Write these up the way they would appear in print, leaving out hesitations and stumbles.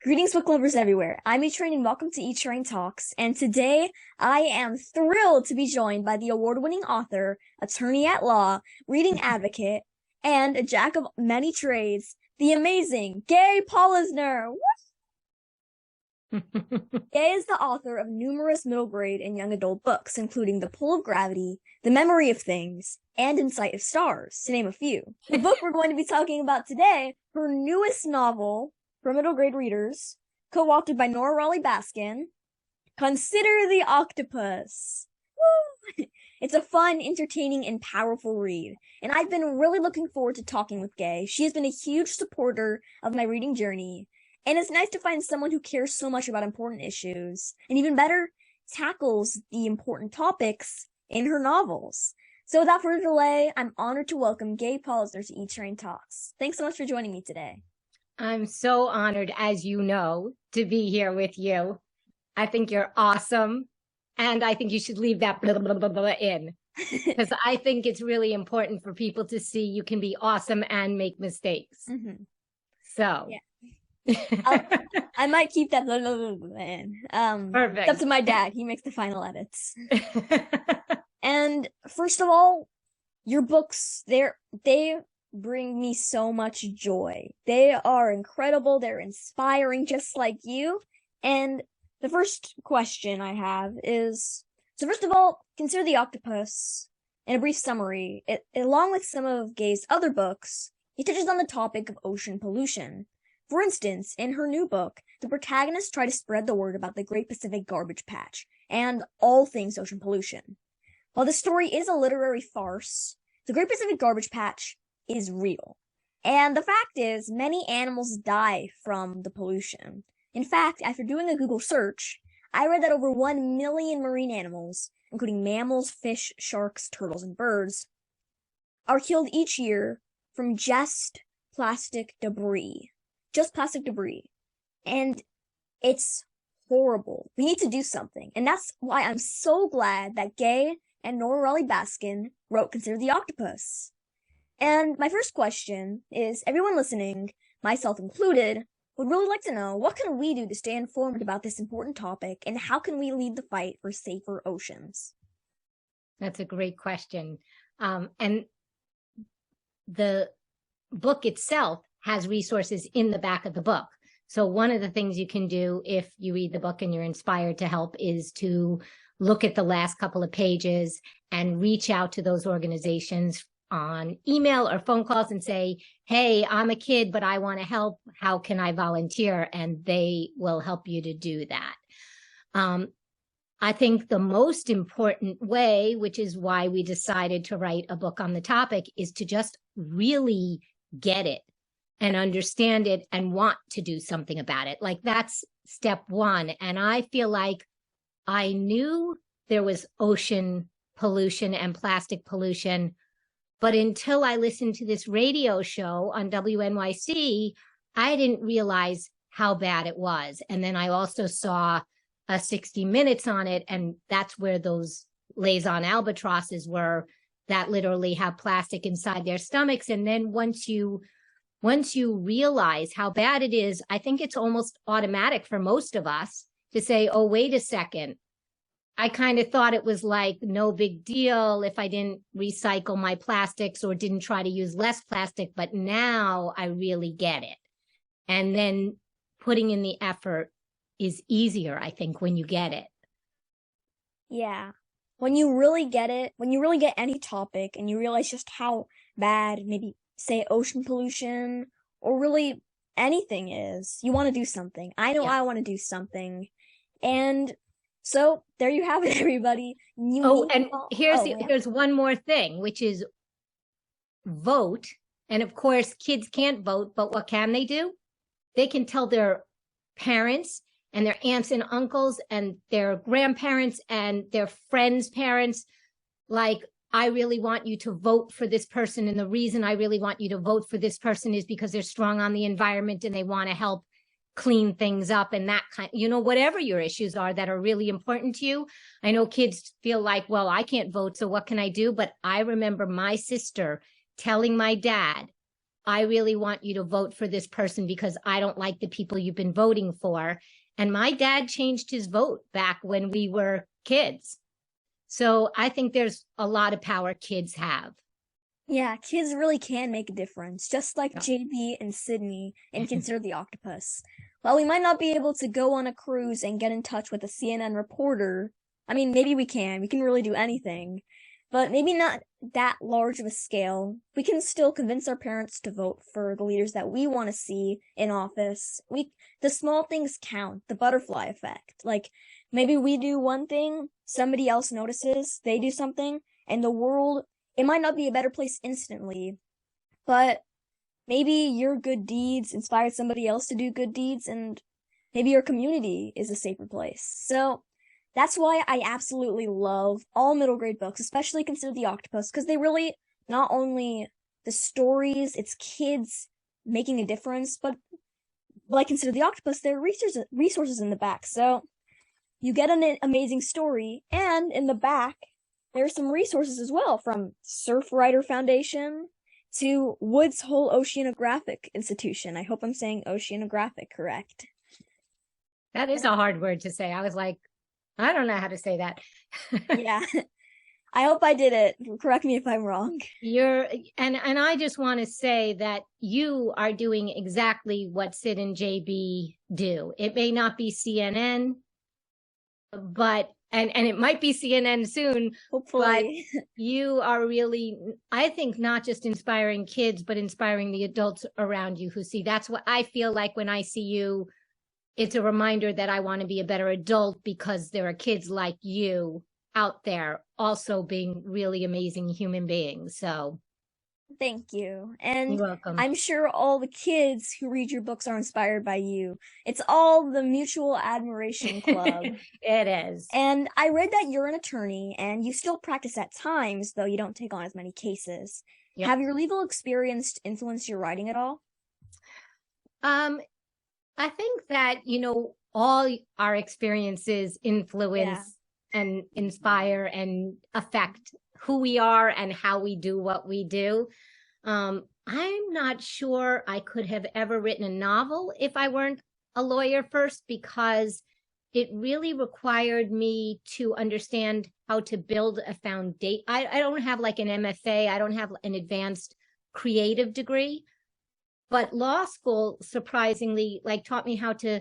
Greetings, book lovers everywhere. I'm E-Train and welcome to E-Train Talks. And today I am thrilled to be joined by the award-winning author, attorney at law, reading advocate, and a jack of many trades, the amazing Gae Polisner. Gae is the author of numerous middle grade and young adult books, including The Pull of Gravity, The Memory of Things, and In Sight of Stars, to name a few. The book we're going to be talking about today, her newest novel, for middle grade readers, co-authored by Nora Raleigh Baskin, Consider the Octopus. Woo! It's a fun, entertaining, and powerful read, and I've been really looking forward to talking with Gae. She has been a huge supporter of my reading journey, and it's nice to find someone who cares so much about important issues, and even better, tackles the important topics in her novels. So without further delay, I'm honored to welcome Gae Polisner to E-Train Talks. Thanks so much for joining me today. I'm so honored, as you know, to be here with you. I think you're awesome. And I think you should leave that blah, blah, blah, blah in. Because I think it's really important for people to see you can be awesome and make mistakes. Mm-hmm. So. Yeah. I might keep that blah, blah, blah, blah in. Perfect. It's up to my dad. He makes the final edits. And first of all, your books, they bring me so much joy. They are incredible. They're inspiring, just like you. And the first question I have is, so first of all, Consider the Octopus. In a brief summary, along with some of Gae's other books, it touches on the topic of ocean pollution. For instance, in her new book, the protagonists try to spread the word about the Great Pacific Garbage Patch and all things ocean pollution. While the story is a literary farce, the Great Pacific Garbage Patch is real. And the fact is, many animals die from the pollution. In fact, after doing a Google search, I read that over 1 million marine animals, including mammals, fish, sharks, turtles, and birds, are killed each year from just plastic debris. Just plastic debris. And it's horrible. We need to do something. And that's why I'm so glad that Gae and Nora Raleigh Baskin wrote Consider the Octopus. And my first question is, everyone listening, myself included, would really like to know, what can we do to stay informed about this important topic, and how can we lead the fight for safer oceans? That's a great question. And the book itself has resources in the back of the book. So one of the things you can do if you read the book and you're inspired to help is to look at the last couple of pages and reach out to those organizations on email or phone calls and say, hey, I'm a kid, but I want to help. How can I volunteer? And they will help you to do that. I think the most important way, which is why we decided to write a book on the topic, is to just really get it and understand it and want to do something about it. Like, that's step one. And I feel like I knew there was ocean pollution and plastic pollution, but until I listened to this radio show on WNYC, I didn't realize how bad it was. And then I also saw a 60 Minutes on it, and that's where those liaison albatrosses were that literally have plastic inside their stomachs. And then once you realize how bad it is, I think it's almost automatic for most of us to say, oh, wait a second. I kind of thought it was like no big deal if I didn't recycle my plastics or didn't try to use less plastic, but now I really get it. And then putting in the effort is easier, I think, when you get it. Yeah. When you really get it, when you really get any topic and you realize just how bad, maybe say ocean pollution or really anything is, you want to do something. I know I want to do something. And so there you have it, everybody. Here's one more thing, which is vote. And of course, kids can't vote, but what can they do? They can tell their parents and their aunts and uncles and their grandparents and their friends' parents, like, I really want you to vote for this person. And the reason I really want you to vote for this person is because they're strong on the environment and they want to help clean things up and that kind, whatever your issues are that are really important to you. I know kids feel like, well, I can't vote, so what can I do? But I remember my sister telling my dad, I really want you to vote for this person because I don't like the people you've been voting for. And my dad changed his vote back when we were kids. So I think there's a lot of power kids have. Yeah, kids really can make a difference, just like JB and Sydney in Consider the Octopus. While we might not be able to go on a cruise and get in touch with a CNN reporter, I mean, maybe we can really do anything, but maybe not that large of a scale. We can still convince our parents to vote for the leaders that we want to see in office. The small things count, the butterfly effect. Like, maybe we do one thing, somebody else notices, they do something, and the world, it might not be a better place instantly, but maybe your good deeds inspired somebody else to do good deeds, and maybe your community is a safer place. So that's why I absolutely love all middle grade books, especially Consider the Octopus, because they really, not only the stories, it's kids making a difference, but like Consider the Octopus, there are resources in the back. So you get an amazing story, and in the back, there's some resources as well, from Surfrider Foundation to Woods Hole Oceanographic Institution. I hope I'm saying oceanographic correct. That is a hard word to say. I was like, I don't know how to say that. Yeah. I hope I did it. Correct me if I'm wrong. And I just want to say that you are doing exactly what Sid and JB do. It may not be CNN, but and it might be CNN soon, hopefully. But you are really, I think, not just inspiring kids, but inspiring the adults around you who see. That's what I feel like when I see you. It's a reminder that I want to be a better adult because there are kids like you out there also being really amazing human beings. So thank you. And you're welcome. I'm sure all the kids who read your books are inspired by you. It's all the mutual admiration club. It is. And I read that you're an attorney and you still practice at times, though you don't take on as many cases. Yep. Have your legal experience influenced your writing at all? I think that, all our experiences influence and inspire and affect who we are and how we do what we do. I'm not sure I could have ever written a novel if I weren't a lawyer first, because it really required me to understand how to build a foundation. I don't have like an MFA. I don't have an advanced creative degree. But law school, surprisingly, taught me how to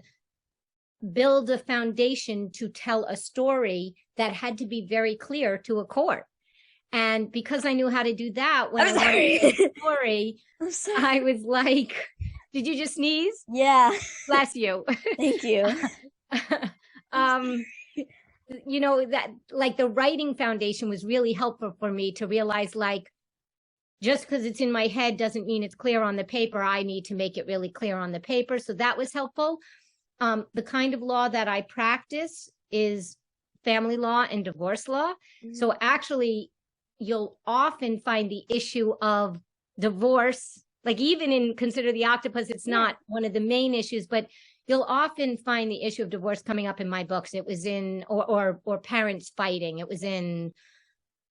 build a foundation to tell a story that had to be very clear to a court. And because I knew how to do that when I wanted a story, I was like, did you just sneeze? Yeah. Bless you. Thank you. That the writing foundation was really helpful for me to realize just because it's in my head doesn't mean it's clear on the paper. I need to make it really clear on the paper. So that was helpful. The kind of law that I practice is family law and divorce law. Mm-hmm. So actually, you'll often find the issue of divorce, even in Consider the Octopus, it's not one of the main issues, but you'll often find the issue of divorce coming up in my books. It was in, or parents fighting. It was in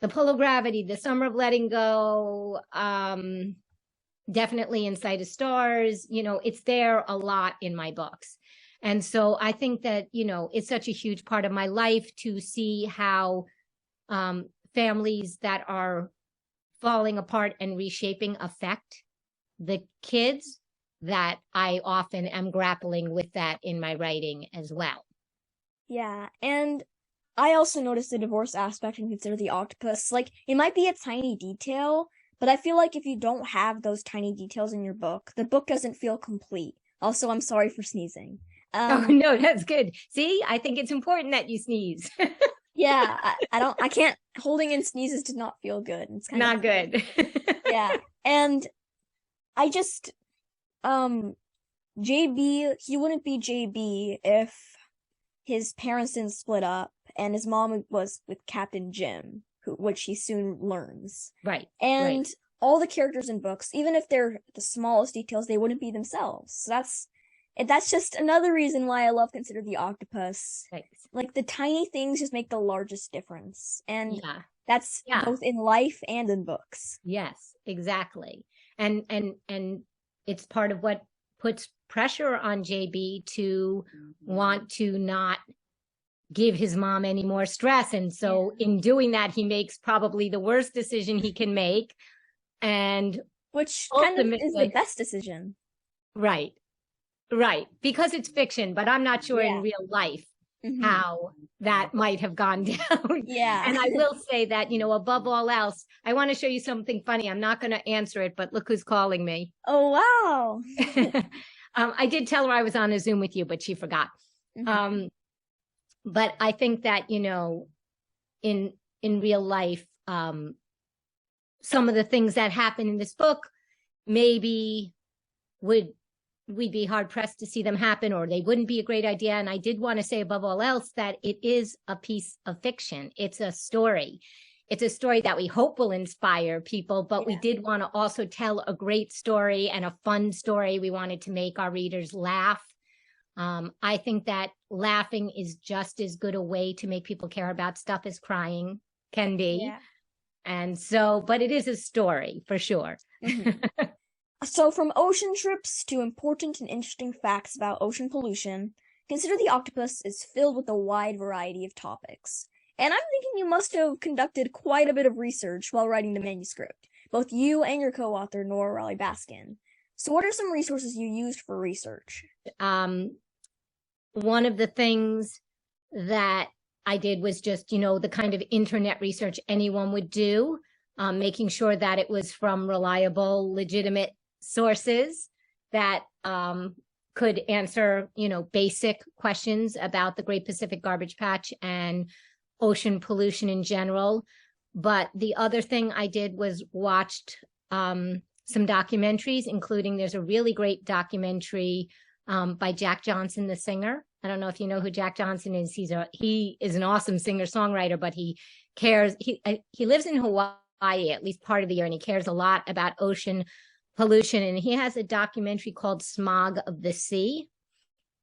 The Pull of Gravity, The Summer of Letting Go, definitely In Sight of Stars. It's there a lot in my books. And so I think that, it's such a huge part of my life to see how families that are falling apart and reshaping affect the kids, that I often am grappling with that in my writing as well. Yeah, and I also noticed the divorce aspect and Consider the Octopus. It might be a tiny detail, but I feel like if you don't have those tiny details in your book, the book doesn't feel complete. Also, I'm sorry for sneezing. Oh, no, that's good. See, I think it's important that you sneeze. Yeah, I can't, holding in sneezes did not feel good. It's kind not good. Yeah, and I just, JB, he wouldn't be JB if his parents didn't split up and his mom was with Captain Jim, which he soon learns. Right. And all the characters in books, even if they're the smallest details, they wouldn't be themselves. So that's just another reason why I love Consider the Octopus. Thanks. The tiny things just make the largest difference. And that's both in life and in books. Yes, exactly. And it's part of what puts pressure on JB to want to not give his mom any more stress. And so in doing that, he makes probably the worst decision he can make. And which kind of is the best decision. Right. Because it's fiction, but I'm not sure in real life how that might have gone down. Yeah. And I will say that, above all else, I want to show you something funny. I'm not going to answer it, but look who's calling me. Oh, wow. I did tell her I was on a Zoom with you, but she forgot. But I think that, in real life, some of the things that happen in this book, maybe we'd be hard pressed to see them happen, or they wouldn't be a great idea. And I did want to say above all else that it is a piece of fiction. It's a story. It's a story that we hope will inspire people, but we did want to also tell a great story and a fun story. We wanted to make our readers laugh. I think that laughing is just as good a way to make people care about stuff as crying can be. Yeah. And so, but it is a story for sure. So from ocean trips to important and interesting facts about ocean pollution, consider the Octopus is filled with a wide variety of topics. And I'm thinking you must have conducted quite a bit of research while writing the manuscript, both you and your co-author, Nora Raleigh Baskin. So what are some resources you used for research? One of the things that I did was just, the kind of internet research anyone would do, making sure that it was from reliable, legitimate sources that could answer, basic questions about the Great Pacific Garbage Patch and ocean pollution in general. But the other thing I did was watched some documentaries, including there's a really great documentary by Jack Johnson, the singer. I don't know if you know who Jack Johnson is. He is an awesome singer-songwriter, but he cares. He lives in Hawaii at least part of the year, and he cares a lot about ocean pollution. And he has a documentary called Smog of the Sea.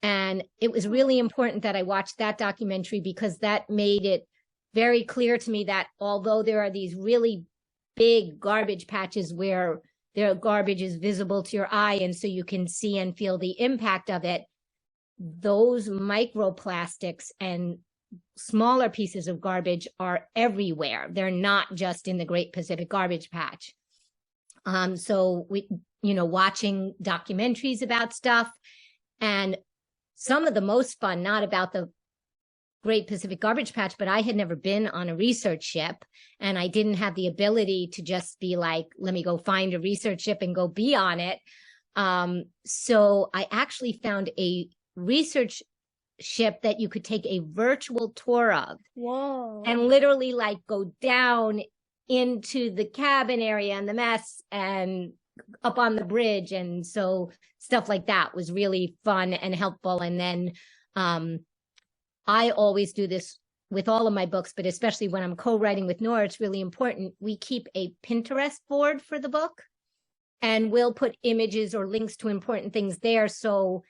And it was really important that I watched that documentary because that made it very clear to me that although there are these really big garbage patches where their garbage is visible to your eye, and so you can see and feel the impact of it, those microplastics and smaller pieces of garbage are everywhere. They're not just in the Great Pacific Garbage Patch. So we, watching documentaries about stuff, and some of the most fun, not about the Great Pacific Garbage Patch, but I had never been on a research ship, and I didn't have the ability to just be like, let me go find a research ship and go be on it. So I actually found a research ship that you could take a virtual tour of. Whoa. And literally go down into the cabin area and the mess and up on the bridge. And so stuff like that was really fun and helpful. And then I always do this with all of my books, but especially when I'm co-writing with Nora, it's really important. We keep a Pinterest board for the book, and we'll put images or links to important things there. So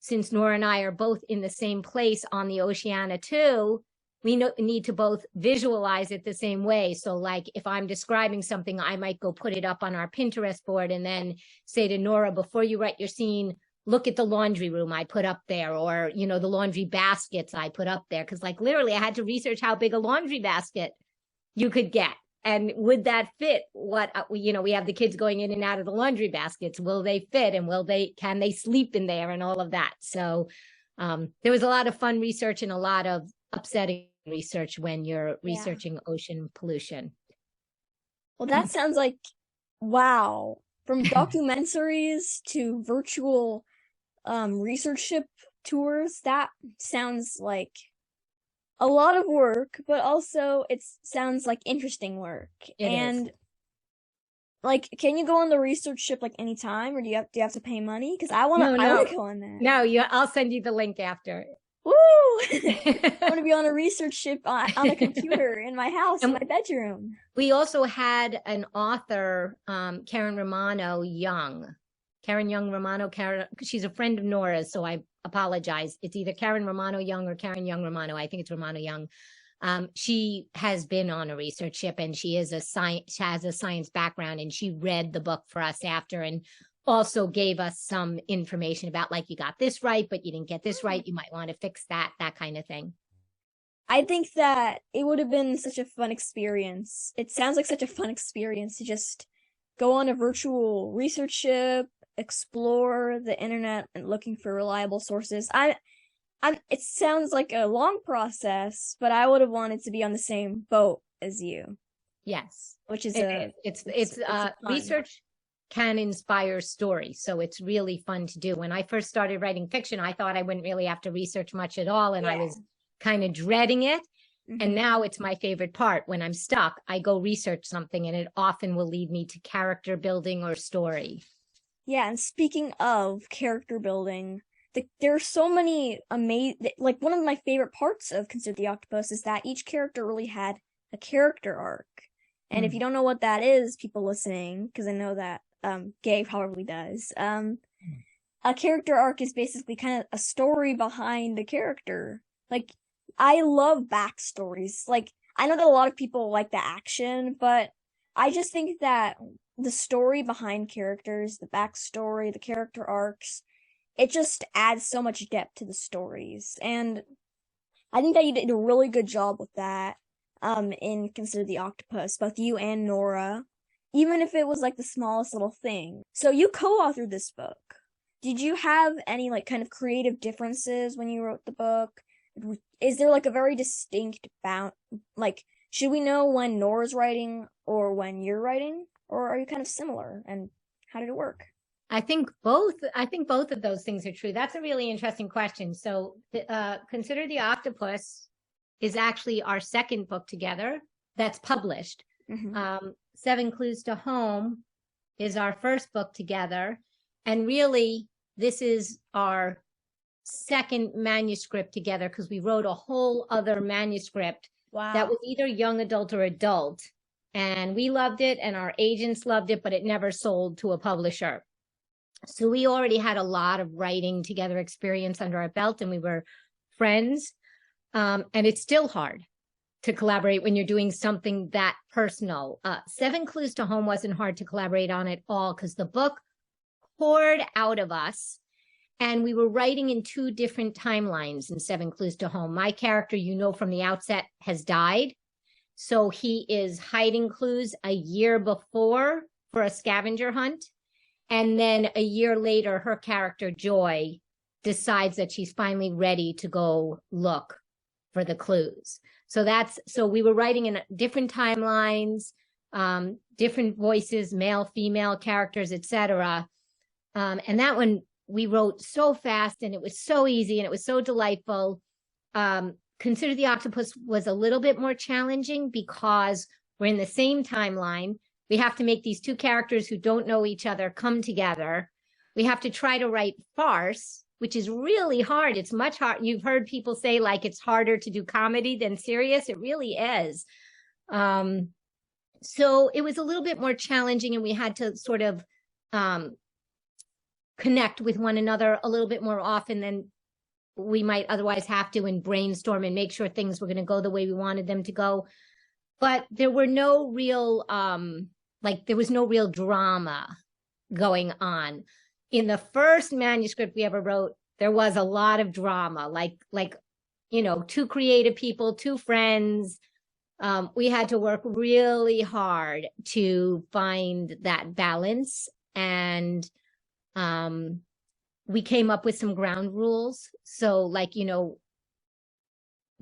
since Nora and I are both in the same place on the Oceania too, we need to both visualize it the same way. So if I'm describing something, I might go put it up on our Pinterest board and then say to Nora, before you write your scene, look at the laundry room I put up there, or, the laundry baskets I put up there. Cause literally I had to research how big a laundry basket you could get. And would that fit what, we have the kids going in and out of the laundry baskets. Will they fit? And can they sleep in there and all of that? So there was a lot of fun research and a lot of upsetting research when you're researching ocean pollution. Well, that sounds like, wow. From documentaries to virtual research ship tours, that sounds like a lot of work, but also it sounds like interesting work. It is. Can you go on the research ship anytime, or do you have to pay money? Because I want to go on that. No, I'll send you the link after. Woo! I want to be on a research ship on a computer in my house, in my bedroom. We also had an author, Karen Young Romano, she's a friend of Nora's, so I apologize. It's either Karen Romano Young or Karen Young Romano. I think it's Romano Young. She has been on a research ship, and she has a science background, and she read the book for us after. And also gave us some information about, like, you got this right, but you didn't get this right. You might want to fix that kind of thing. I think that it would have been such a fun experience. It sounds like such a fun experience to just go on a virtual research ship, explore the internet and looking for reliable sources. It sounds like a long process, but I would have wanted to be on the same boat as you. Yes. Which is research can inspire stories. So it's really fun to do. When I first started writing fiction, I thought I wouldn't really have to research much at all. And I was kind of dreading it. Mm-hmm. And now it's my favorite part. When I'm stuck, I go research something, and it often will lead me to character building or story. Yeah. And speaking of character building, there are so many amazing, like, one of my favorite parts of Consider the Octopus is that each character really had a character arc. And if you don't know what that is, people listening, because I know that Gae probably does, a character arc is basically kind of a story behind a character. Like, I love backstories. Like, I know that a lot of people like the action, but I just think that the story behind characters, the backstory, the character arcs, it just adds so much depth to the stories. And I think that you did a really good job with that in Consider the Octopus, both you and Nora, even if it was like the smallest little thing. So you co-authored this book. Did you have any like kind of creative differences when you wrote the book? Is there like a very distinct like, should we know when Nora's writing or when you're writing, or are you kind of similar, and how did it work? I think both of those things are true. That's a really interesting question. So Consider the Octopus is actually our second book together that's published. Mm-hmm. 7 Clues to Home is our first book together. And really, this is our second manuscript together, because we wrote a whole other manuscript that was either young adult or adult. And we loved it, and our agents loved it, but it never sold to a publisher. So we already had a lot of writing together experience under our belt, and we were friends. And it's still hard to collaborate when you're doing something that personal. 7 Clues to Home wasn't hard to collaborate on at all, because the book poured out of us, and we were writing in 2 different timelines in 7 Clues to Home. My character, from the outset, has died. So he is hiding clues a year before for a scavenger hunt. And then a year later, her character, Joy, decides that she's finally ready to go look for the clues. So we were writing in different timelines, different voices, male, female characters, etc. And that one we wrote so fast, and it was so easy, and it was so delightful. Consider the Octopus was a little bit more challenging because we're in the same timeline. We have to make these 2 characters who don't know each other come together. We have to try to write farce, which is really hard. It's much hard. You've heard people say, like, it's harder to do comedy than serious. It really is. So it was a little bit more challenging, and we had to sort of connect with one another a little bit more often than we might otherwise have to, and brainstorm and make sure things were going to go the way we wanted them to go. But there were no real, there was no real drama going on. In the first manuscript we ever wrote, there was a lot of drama, like 2 creative people, 2 friends. We had to work really hard to find that balance. And we came up with some ground rules. So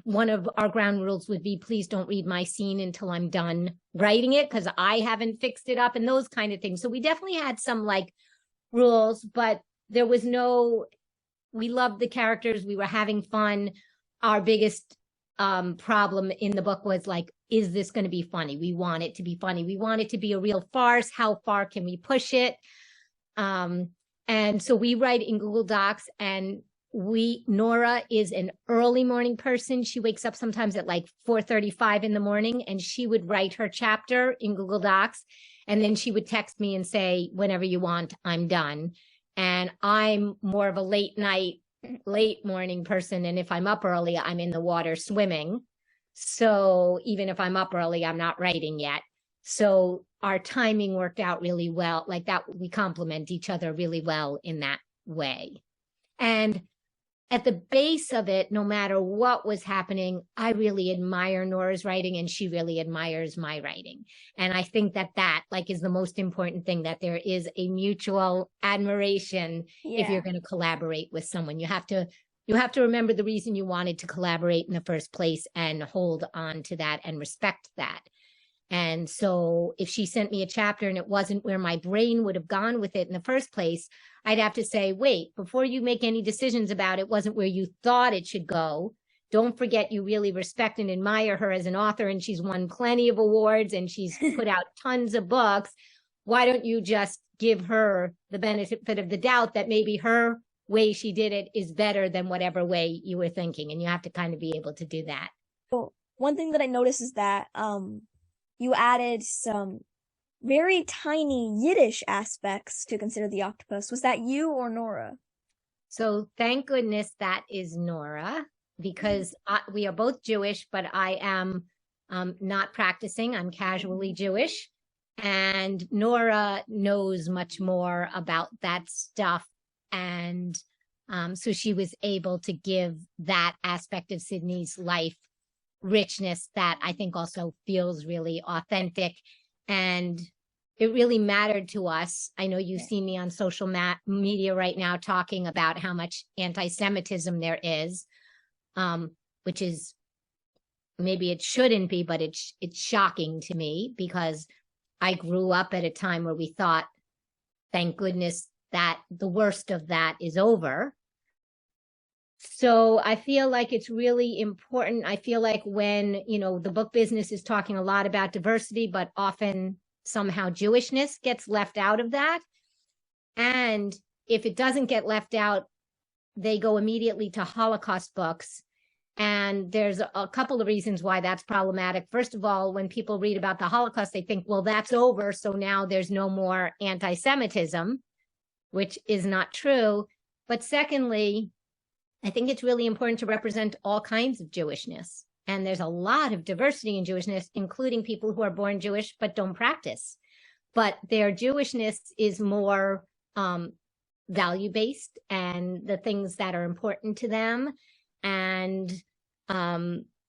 one of our ground rules would be, please don't read my scene until I'm done writing it, because I haven't fixed it up, and those kind of things. So we definitely had some rules, but there was we loved the characters. We were having fun. Our biggest problem in the book was is this going to be funny? We want it to be funny. We want it to be a real farce. How far can we push it? And so we write in Google Docs, and Nora is an early morning person. She wakes up sometimes at 4:35 in the morning, and she would write her chapter in Google Docs. And then she would text me and say, whenever you want, I'm done. And I'm more of a late morning person. And if I'm up early, I'm in the water swimming. So even if I'm up early, I'm not writing yet. So our timing worked out really well. Like that, we complement each other really well in that way. And at the base of it, no matter what was happening, I really admire Nora's writing and she really admires my writing. And I think that like is the most important thing, that there is a mutual admiration if you're going to collaborate with someone. You have to remember the reason you wanted to collaborate in the first place and hold on to that and respect that. And so if she sent me a chapter and it wasn't where my brain would have gone with it in the first place, I'd have to say, wait, before you make any decisions about it, wasn't where you thought it should go. Don't forget you really respect and admire her as an author, and she's won plenty of awards and she's put out tons of books. Why don't you just give her the benefit of the doubt that maybe her way she did it is better than whatever way you were thinking? And you have to kind of be able to do that. Well, one thing that I noticed is that you added some very tiny Yiddish aspects to Consider the Octopus. Was that you or Nora? So thank goodness that is Nora, because we are both Jewish, but I am not practicing. I'm casually Jewish. And Nora knows much more about that stuff. And so she was able to give that aspect of Sydney's life richness that I think also feels really authentic. And it really mattered to us. I know you see me on social media right now talking about how much anti-Semitism there is, which is, maybe it shouldn't be, but it's shocking to me, because I grew up at a time where we thought, thank goodness that the worst of that is over. So I feel like it's really important. I feel like when, the book business is talking a lot about diversity, but often somehow Jewishness gets left out of that. And if it doesn't get left out, they go immediately to Holocaust books. And there's a couple of reasons why that's problematic. First of all, when people read about the Holocaust, they think, well, that's over, so now there's no more anti-Semitism, which is not true. But secondly, I think it's really important to represent all kinds of Jewishness. And there's a lot of diversity in Jewishness, including people who are born Jewish but don't practice. But their Jewishness is more value-based and the things that are important to them. And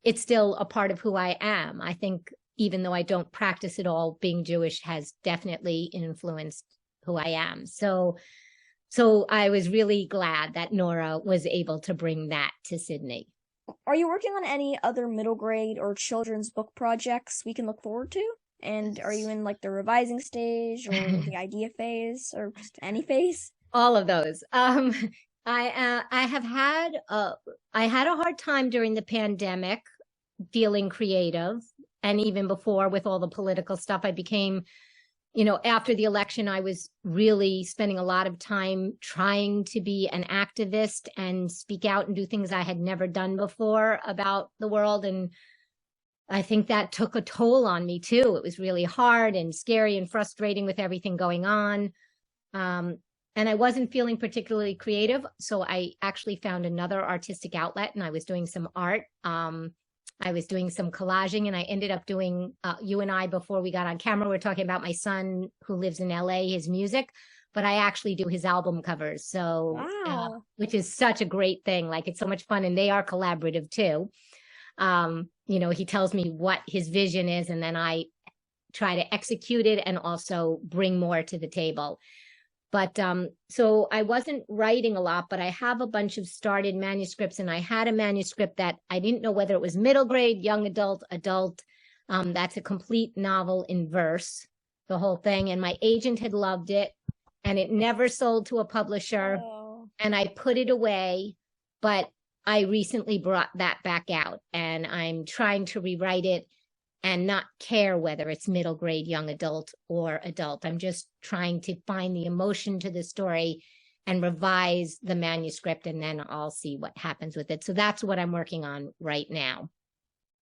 it's still a part of who I am. I think even though I don't practice at all, being Jewish has definitely influenced who I am. So I was really glad that Nora was able to bring that to Sydney. Are you working on any other middle grade or children's book projects we can look forward to? And are you in like the revising stage or the idea phase or just any phase? All of those. I had a hard time during the pandemic feeling creative. And even before, with all the political stuff, I became, after the election, I was really spending a lot of time trying to be an activist and speak out and do things I had never done before about the world. And I think that took a toll on me too. It was really hard and scary and frustrating with everything going on. And I wasn't feeling particularly creative. So I actually found another artistic outlet, and I was doing some art. I was doing some collaging, and I ended up doing, you and I, before we got on camera, we're talking about my son who lives in LA, his music, but I actually do his album covers. So, wow. Which is such a great thing. Like, it's so much fun, and they are collaborative too. He tells me what his vision is, and then I try to execute it and also bring more to the table. But so I wasn't writing a lot, but I have a bunch of started manuscripts, and I had a manuscript that I didn't know whether it was middle grade, young adult, adult. That's a complete novel in verse, the whole thing. And my agent had loved it, and it never sold to a publisher. Oh. And I put it away, but I recently brought that back out, and I'm trying to rewrite it and not care whether it's middle grade, young adult, or adult. I'm just trying to find the emotion to the story and revise the manuscript, and then I'll see what happens with it. So that's what I'm working on right now.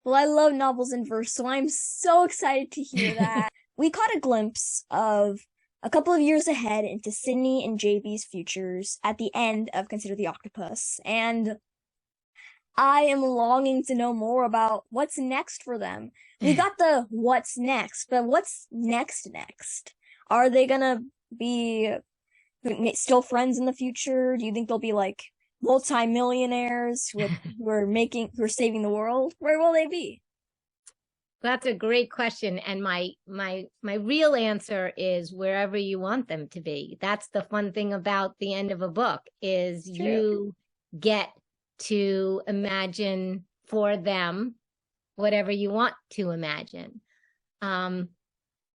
Well, I love novels in verse, so I'm so excited to hear that. We caught a glimpse of a couple of years ahead into Sydney and JB's futures at the end of Consider the Octopus, and I am longing to know more about what's next for them. we got the what's next, but what's next? Are they gonna be still friends in the future? Do you think they'll be like multi-millionaires who are saving the world? Where will they be? That's a great question. And my real answer is wherever you want them to be. That's the fun thing about the end of a book is you get to imagine for them whatever you want to imagine.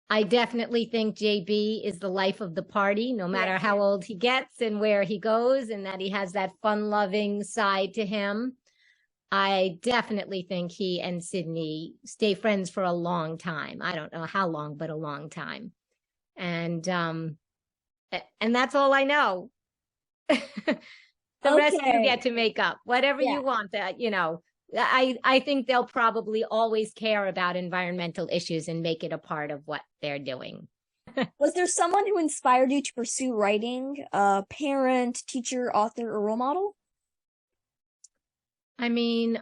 I definitely think JB is the life of the party, no matter how old he gets and where he goes, and that he has that fun-loving side to him. I definitely think he and Sydney stay friends for a long time. I don't know how long, but a long time. And that's all I know. The rest you get to make up whatever you want. That I think they'll probably always care about environmental issues and make it a part of what they're doing. Was there someone who inspired you to pursue writing? A parent, teacher, author, or role model? I mean,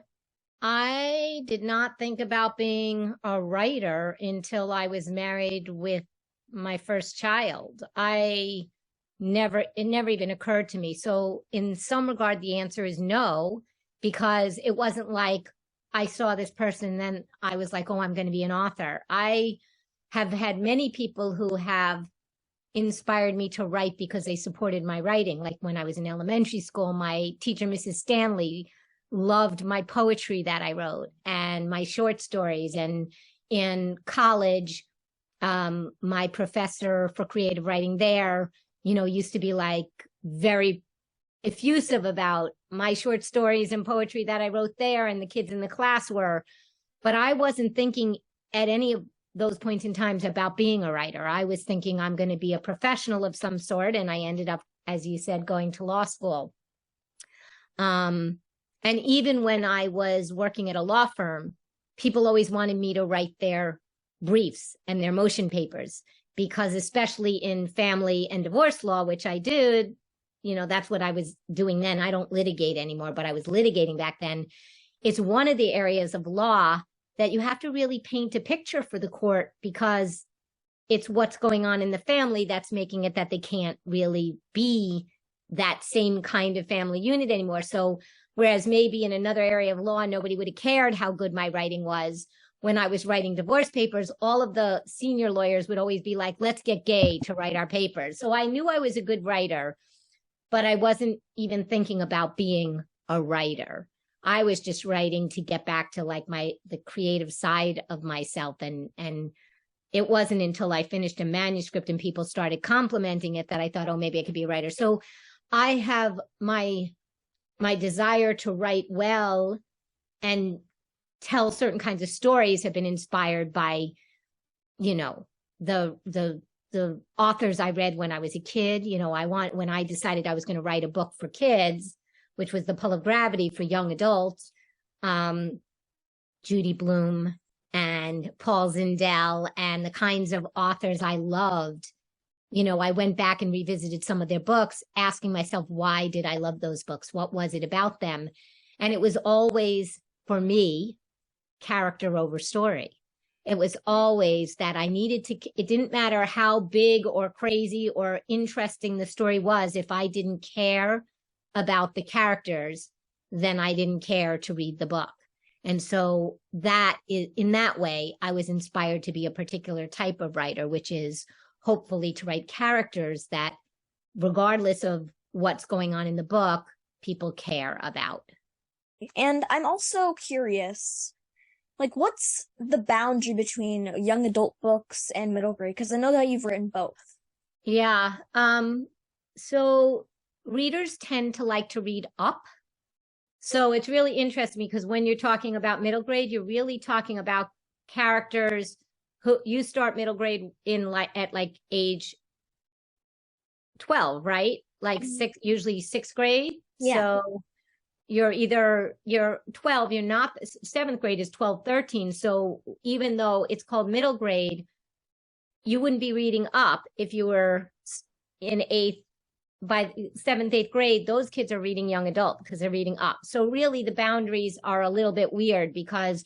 I did not think about being a writer until I was married with my first child. It never even occurred to me. So in some regard, the answer is no, because it wasn't like I saw this person and then I was like, oh, I'm going to be an author. I have had many people who have inspired me to write because they supported my writing. Like when I was in elementary school, my teacher, Mrs. Stanley, loved my poetry that I wrote and my short stories. And in college, my professor for creative writing there, used to be like very effusive about my short stories and poetry that I wrote there, and the kids in the class were. But I wasn't thinking at any of those points in times about being a writer. I was thinking I'm going to be a professional of some sort, and I ended up, as you said, going to law school. And even when I was working at a law firm, people always wanted me to write their briefs and their motion papers, because especially in family and divorce law, which I did, that's what I was doing then. I don't litigate anymore, but I was litigating back then. It's one of the areas of law that you have to really paint a picture for the court, because it's what's going on in the family that's making it that they can't really be that same kind of family unit anymore. So whereas maybe in another area of law, nobody would have cared how good my writing was, when I was writing divorce papers, all of the senior lawyers would always be like, let's get Gae to write our papers. So I knew I was a good writer, but I wasn't even thinking about being a writer. I was just writing to get back to like the creative side of myself. And it wasn't until I finished a manuscript and people started complimenting it that I thought, oh, maybe I could be a writer. So I have my desire to write well and tell certain kinds of stories have been inspired by, the authors I read when I was a kid. When I decided I was going to write a book for kids, which was The Pull of Gravity for young adults, Judy Blume and Paul Zindel and the kinds of authors I loved. I went back and revisited some of their books, asking myself, why did I love those books? What was it about them? And it was always, for me, character over story. It was always that I needed to, it didn't matter how big or crazy or interesting the story was. If I didn't care about the characters, then I didn't care to read the book. And so that is, in that way, I was inspired to be a particular type of writer, which is hopefully to write characters that, regardless of what's going on in the book, people care about. And I'm also curious, like, what's the boundary between young adult books and middle grade? Because I know that you've written both. Yeah. So readers tend to like to read up. So it's really interesting because when you're talking about middle grade, you're really talking about characters who you start middle grade at age 12, right? Like usually sixth grade. Yeah. So you're 12, you're not, seventh grade is 12, 13. So even though it's called middle grade, you wouldn't be reading up if you were in by seventh, eighth grade, those kids are reading young adult because they're reading up. So really the boundaries are a little bit weird because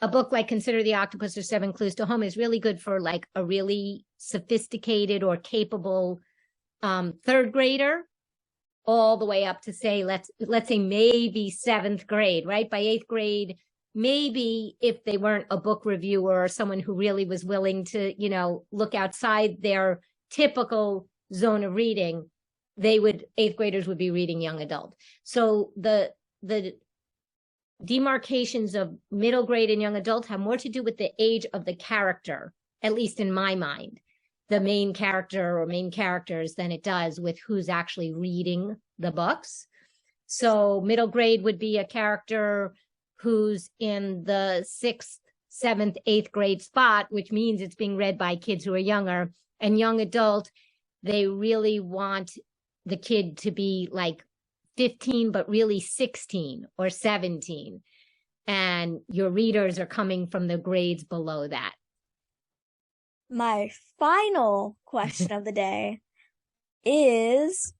a book like Consider the Octopus or Seven Clues to Home is really good for like a really sophisticated or capable third grader, all the way up to say, let's say maybe seventh grade, right? By eighth grade, maybe if they weren't a book reviewer or someone who really was willing to, you know, look outside their typical zone of reading, eighth graders would be reading young adult. So the demarcations of middle grade and young adult have more to do with the age of the character, at least in my mind, the main character or main characters, than it does with who's actually reading the books. So middle grade would be a character who's in the 6th, 7th, 8th grade spot, which means it's being read by kids who are younger. And young adult, they really want the kid to be like 15, but really 16 or 17. And your readers are coming from the grades below that. My final question of the day is,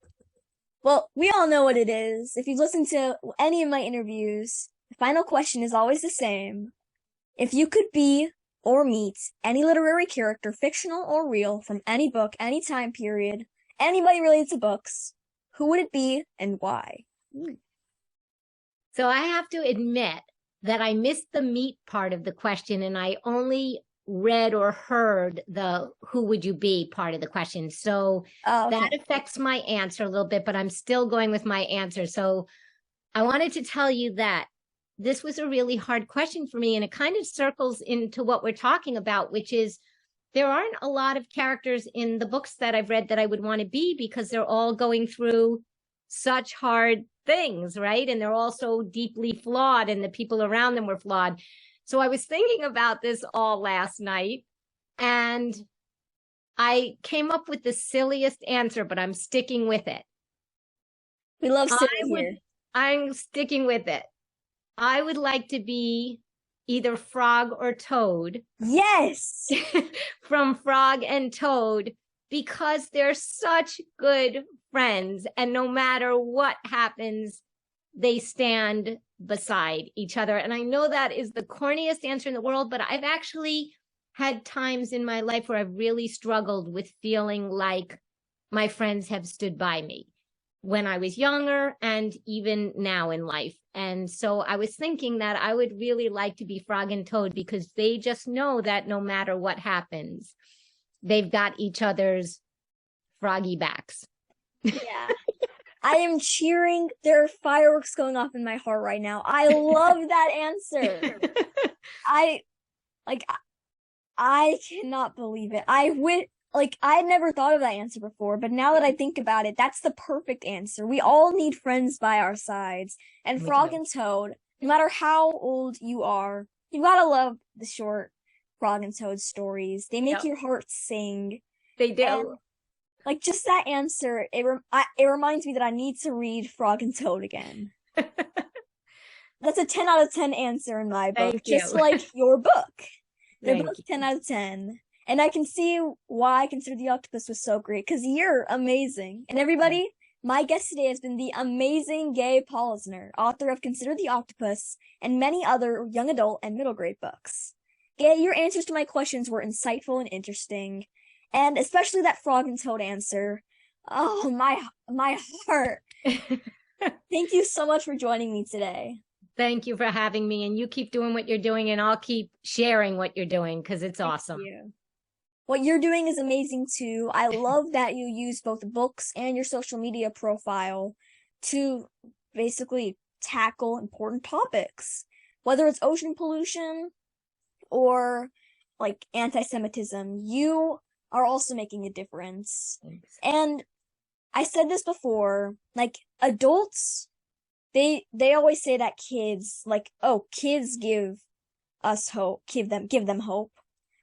well, we all know what it is. If you've listened to any of my interviews, the final question is always the same. If you could be or meet any literary character, fictional or real, from any book, any time period, anybody related to books, who would it be and why? So I have to admit that I missed the meat part of the question, and I only read or heard the who would you be part of the question. So that affects my answer a little bit, but I'm still going with my answer. So I wanted to tell you that this was a really hard question for me, and it kind of circles into what we're talking about, which is there aren't a lot of characters in the books that I've read that I would want to be, because they're all going through such hard things, right? And they're all so deeply flawed, and the people around them were flawed. So I was thinking about this all last night, and I came up with the silliest answer, but I'm sticking with it. We love silly here. I'm sticking with it. I would like to be either Frog or Toad. Yes! From Frog and Toad, because they're such good friends, and no matter what happens, they stand beside each other. And I know that is the corniest answer in the world, but I've actually had times in my life where I've really struggled with feeling like my friends have stood by me when I was younger and even now in life. And so I was thinking that I would really like to be Frog and Toad, because they just know that no matter what happens, they've got each other's froggy backs. Yeah. I am cheering. There are fireworks going off in my heart right now. I love that answer. I cannot believe it. I had never thought of that answer before, but now that I think about it, that's the perfect answer. We all need friends by our sides. And Frog and Toad, no matter how old you are, you gotta love the short Frog and Toad stories. They make your heart sing. They do. And, like, just that answer, it reminds me that I need to read Frog and Toad again. That's a 10 out of 10 answer in my book, just like your book. They're both 10 out of 10. And I can see why I Consider the Octopus was so great, because you're amazing. And everybody, my guest today has been the amazing Gae Polisner, author of Consider the Octopus and many other young adult and middle grade books. Gae, your answers to my questions were insightful and interesting. And especially that Frog and Toad answer. Oh, my heart. Thank you so much for joining me today. Thank you for having me. And you keep doing what you're doing, and I'll keep sharing what you're doing, because it's awesome. Thank you. What you're doing is amazing too. I love that you use both books and your social media profile to basically tackle important topics, whether it's ocean pollution or like anti-Semitism. You are also making a difference. Thanks. And I said this before, like adults, they always say that kids, like, oh, kids give us hope, give them hope.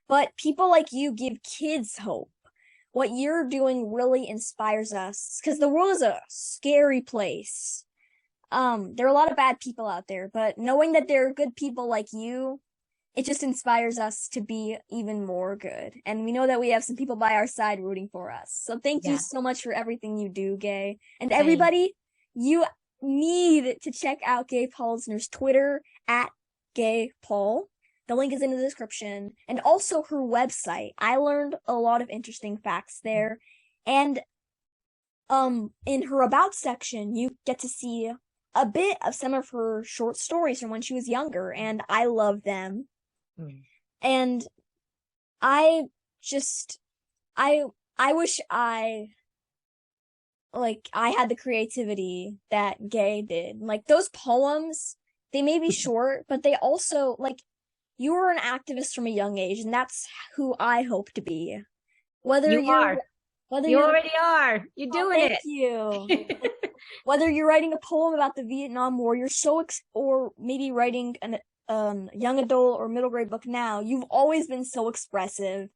But people like you give kids hope. What you're doing really inspires us, because the world is a scary place. There are a lot of bad people out there, but knowing that there are good people like you, it just inspires us to be even more good. And we know that we have some people by our side rooting for us. So thank you so much for everything you do, Gae. And everybody, you need to check out Gae Polisner's Twitter, @GaePol. The link is in the description. And also her website. I learned a lot of interesting facts there. And in her About section, you get to see a bit of some of her short stories from when she was younger, and I love them. And I wish I had the creativity that Gae did. Like, those poems, they may be short, but they also, like, you were an activist from a young age, and that's who I hope to be. You already are. You're doing it. Thank you. Whether you're writing a poem about the Vietnam War, or maybe writing an young adult or middle grade book now, you've always been so expressive.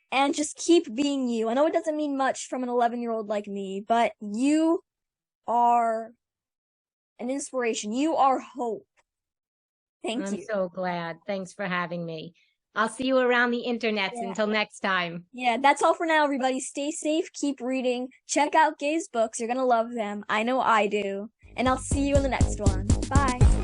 And just keep being you. I know it doesn't mean much from an 11-year-old like me, but you are an inspiration. You are hope. Thank you. I'm so glad. Thanks for having me. I'll see you around the internet until next time. Yeah, that's all for now, everybody. Stay safe, keep reading, check out Gae's books. You're gonna love them. I know I do. And I'll see you in the next one. Bye.